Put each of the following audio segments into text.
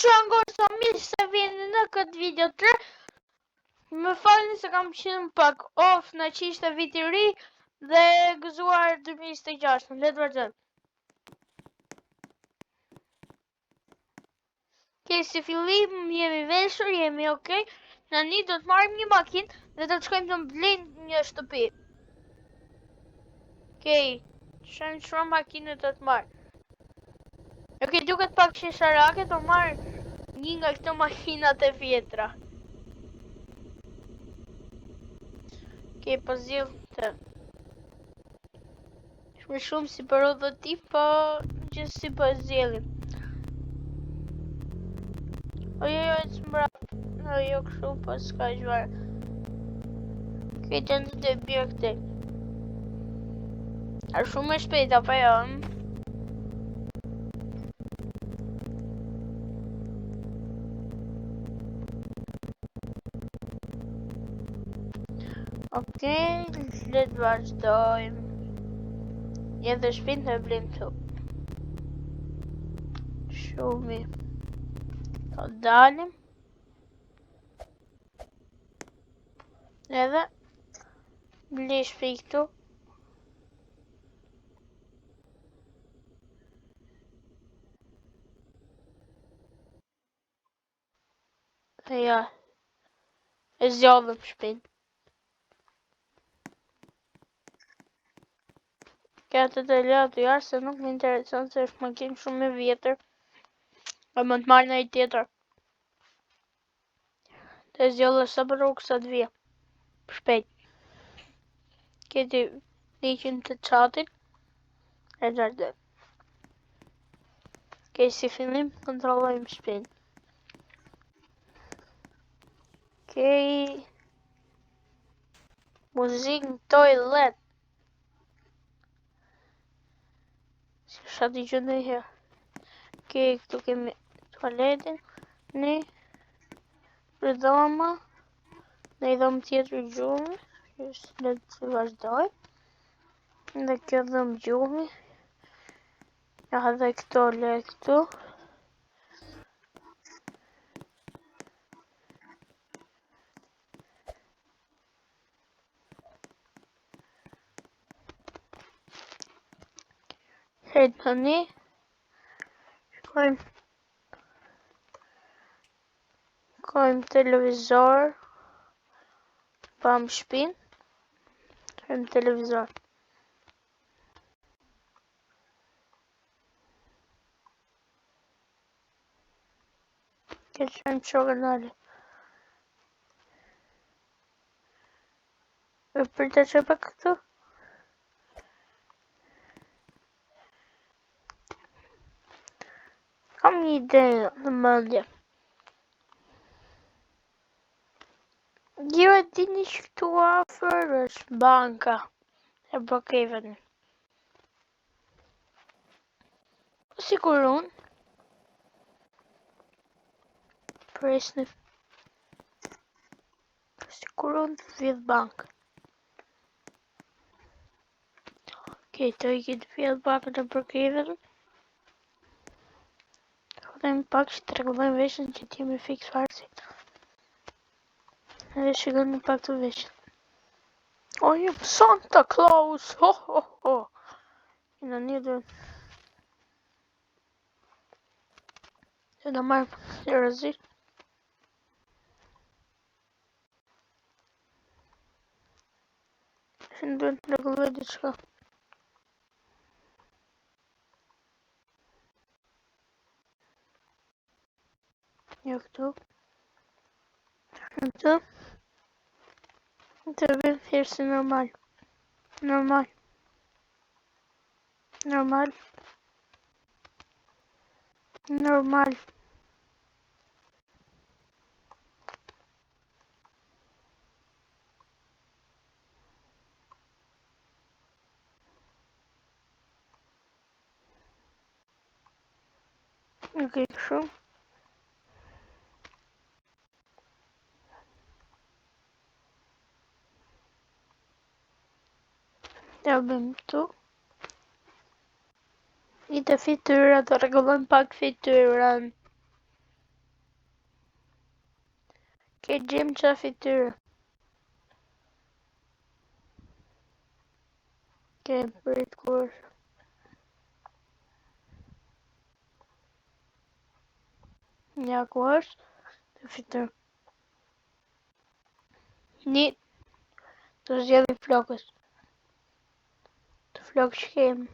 që angorë sa mirë se vini në këtë video të re. Më falni se kam qenë pak off në që ishte viti ri dhe gëzuar 2026. Le të vazhdojmë. Okej, si fillim jemi veshur, jemi okej. Tani do të marrim një makinë dhe do të shkojmë të blejmë një shtëpi. Okej, çfarë makine do të marr? Okej, duket pak shisharake, do marr një nga këto makinat e vjetra. Okej, po zgjidh të. Shumë si për udhëtim, po gjithsesi po e zgjellim. Ojoj, s'mbrap. Jo, kështu po s'ka gjvar. Okej, të në të bjerë këte. A shumë e shpejt, apo jo? Okej, le të vazhdojmë. Edhe shpejt në blim të. Shumë. Të dalim. Edhe ble shpejt këtu. E ja. E zjallëm shpejt. Këtë të latë jarë se nuk më intereson se është makinë shumë e vjetër. E më të marrë në i tjetër. Të zjallë sa për rukë sa të vje. Shpejt. Këti liqin të qatin. E gjardë. Okej, si fillim, kontrollojmë shpejt. Okej. Muzikë në toilet. Sa t'i gjë në herë. Okej, këtu kemi toaletin. Një. Për dhoma. Në i dhomë tjetër gjumë. Le të vazhdoj. Dhe kjo dhomë gjumë. Ja dhe këto le këtu. Hejtë të një. Shkojmë televizor. Pam shpin. Shkojmë televizor. Këtë shkojmë qogë nalë. E për të që për këtu? Kam një ide në mëndje. Jo e dini që këtu afër është banka e Brookhaven. Po sikur unë. Presni. Po sikur unë të vjedh bankë. Okej, të i këtë vjedh bankën e Brookhaven. Hodhejmë pak që të regullojmë veshën që t'jemi fix farësit. Edhe shikojmë pak të veshën. O, jem Santa Claus! Ho, ho, ho! Në një dhe... Dhe në marrë një rëzit. Që në duhet të regulloj diçka. Jo këtu. Këtu. Të vim thirë si normal. Normal. Normal. Normal. Okej, kështu. Ja bëjmë këtu. I të fityra, të regullojmë pak fityrën. Ke gjem qa fytyrë. Ke prit kur. Ja ku është të fytyrë. Një të zgjedhë flokës. Të flokë që kemë.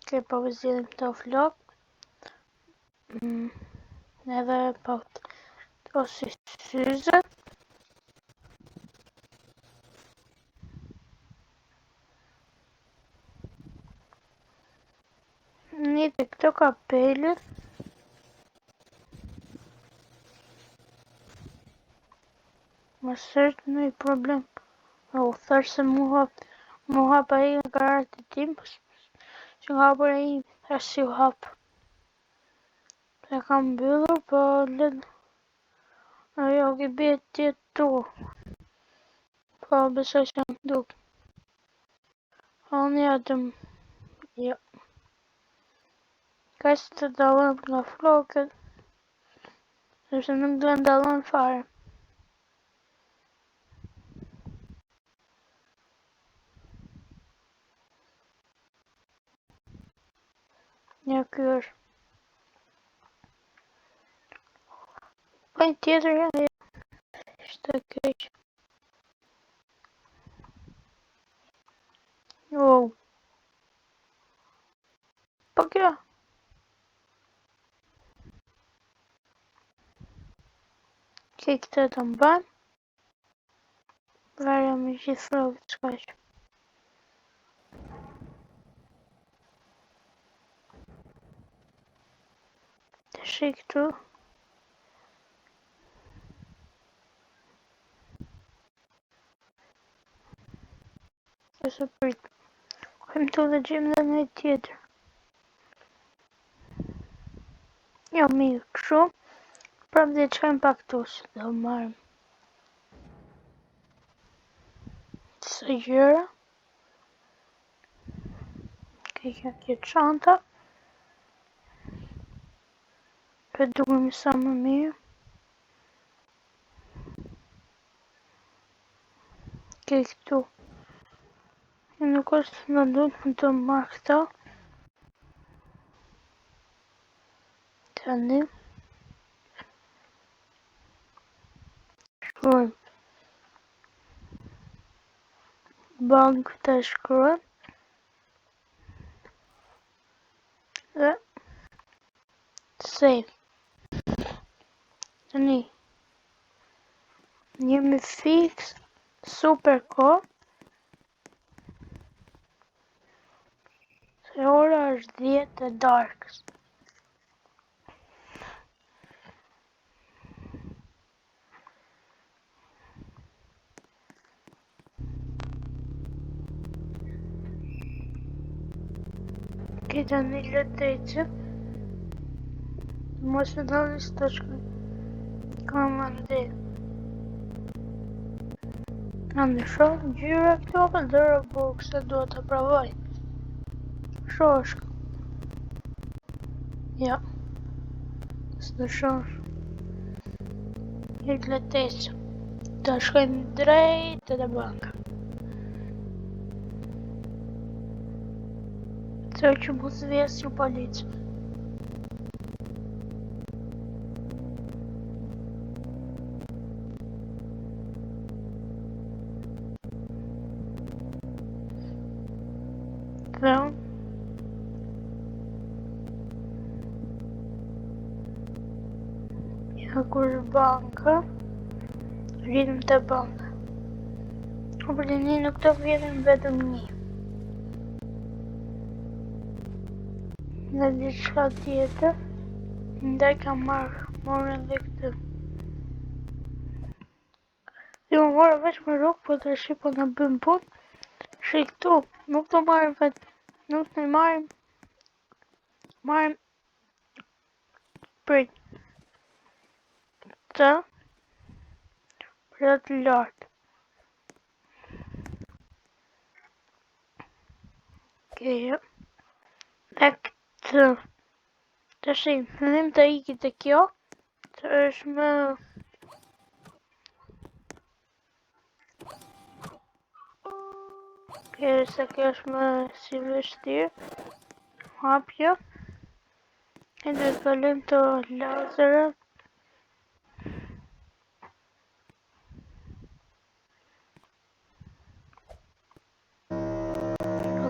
Ke pa zgjedhëm të flokë. Edhe pa ose syze. Një të këto kapelët. Më sërtë në i problem. U thash se mu hapa i në karat e tim, që nga hapër e i, thash si u hapë. Se kam mbyllur, po lën, ajo ki bje tjetë tu. Po besoj që në duk. Unë jatëm, jo. Ka që të dalën nga flokët, sepse nuk do në dalën fare. Ja, ky është. Po një tjetër ja, ishte keq. Wow. Po kjo. Ke këtë të mban. Varja me gjithë flokët s'kaq. Të shi këtu. Kësë prit. Këm të dhe gjem dhe në tjetër. Jo, mirë, këshu. Prap dhe qëjmë pak tu, se do marrëm. Së gjëra. Kekja kjo çanta. Për duhem sa më mirë. Ke këtu. E nuk është në duhet më të marrë këta. Tani. Shkruajmë. Bank të shkruajmë. Dhe. Save. Tani. Jemi fix. Super ko. Se ora është 10 e darkës. Kita një letejtë. Mos me dalë së të shkoj. Kam ande. Ande shoh gjyra këto për dërë box se do të provoj. Shoh është. Ja. Së të shoh. Një letejtë. Të shkojmë drejt të banka. Të që mos vjes që policë. Dhe ja kur banka. Rritëm të banka. O për një nuk të vjetëm vetëm një. Dhe diçka tjetër. Ndaj kam morë edhe këtë. Dhe më morë veç më rukë, po të shqipo në bëm punë. Shi këtu, nuk të marrim vetë. Nuk të marrim. Marrim. Prit. Të. Për të lartë. Keja. Dhe këtë të fillim të iki të kjo, të është më kërë se kjo është më si vështirë, hapjo, e dhe të kalim të lazerët.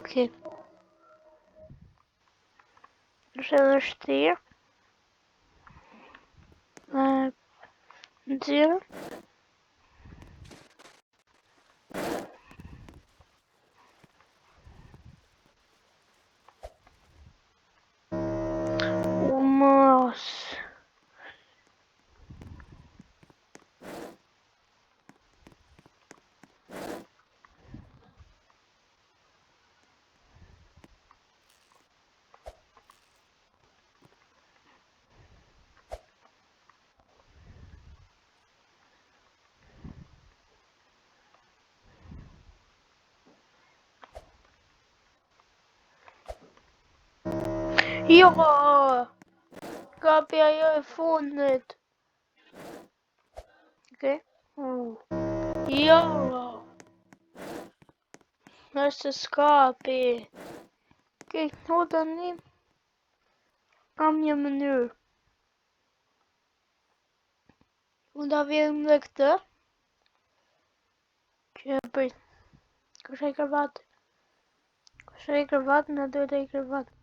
Ok. është edhe vështirë. Nxjerr. Mos. Jo! Kapi ajo e fundit. Okej. Jo! Nëse s'kapi. Okej, këtu tani kam një mënyrë. Unë da vjen dhe këtë. Që për... Kush e kërvat? Kush e kërvat? Në duhet e kërvat.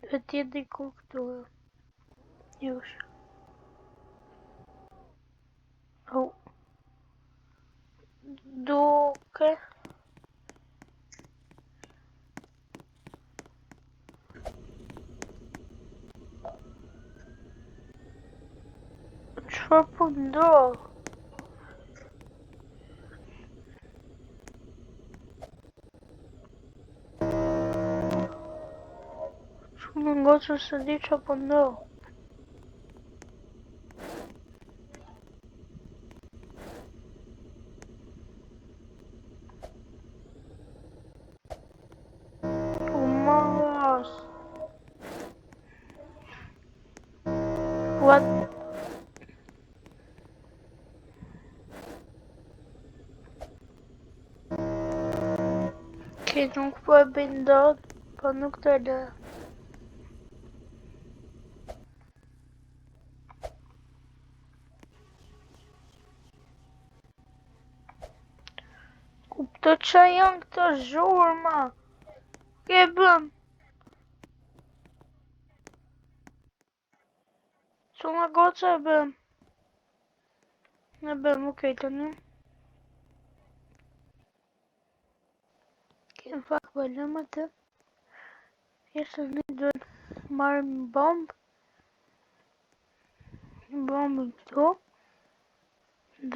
Duhet tjetë diku këtu. Jush. Oh. Duke. Çfarë po ndodh? Shumë ngoqër se di që po ndodh. Mos. What? Che nuk po e bëjnë dot, po nuk të lë. Kupto që janë këto zhurma. Ke bëm? Që nga goqa e bëm? Ne bëm, okej të një. Kemë pak bëllëm atë. Jeshtë një duhet marrë një bombë. Një bombë këtu.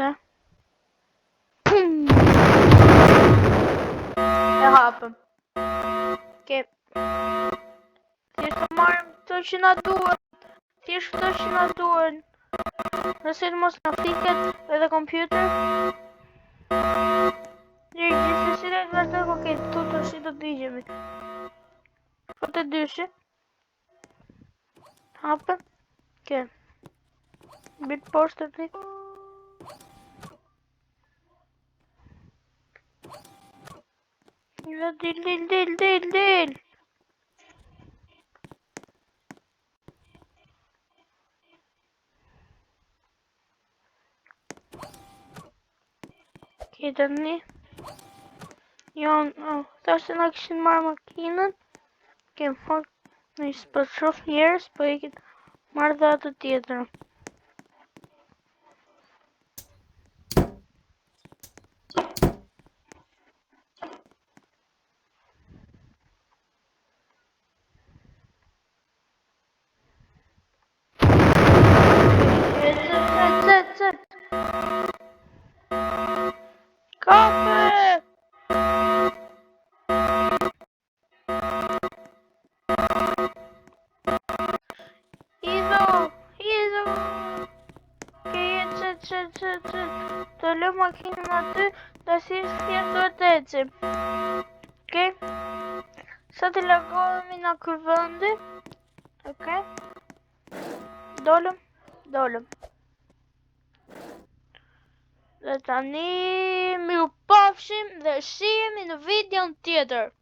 Dhe. Pum! E hapëm. Ke. Thjesht të marrëm të që na duhet. Thjesht të që na duhet. Nëse të mos na fiket edhe kompjuter. Gjithë si dhe të okej, të shi të digjemi. Po të dyshi. Hapën. Ke. Bitë poshtë të ti. Dil. Ke të një. Jonë, ta se nga këshin marrë makinën. Kemë fakt, në isë për shof njerës, për e këtë marrë dhe atë tjetër. Kape! Ido! Ke jetë që të lë makinën aty, Dhe si thjesht duhet të ecim. Okej? Sa të largohemi nga ky vendi. Okej? Dolëm. Dhe tani miru pafshim dhe shihemi në videon tjetër.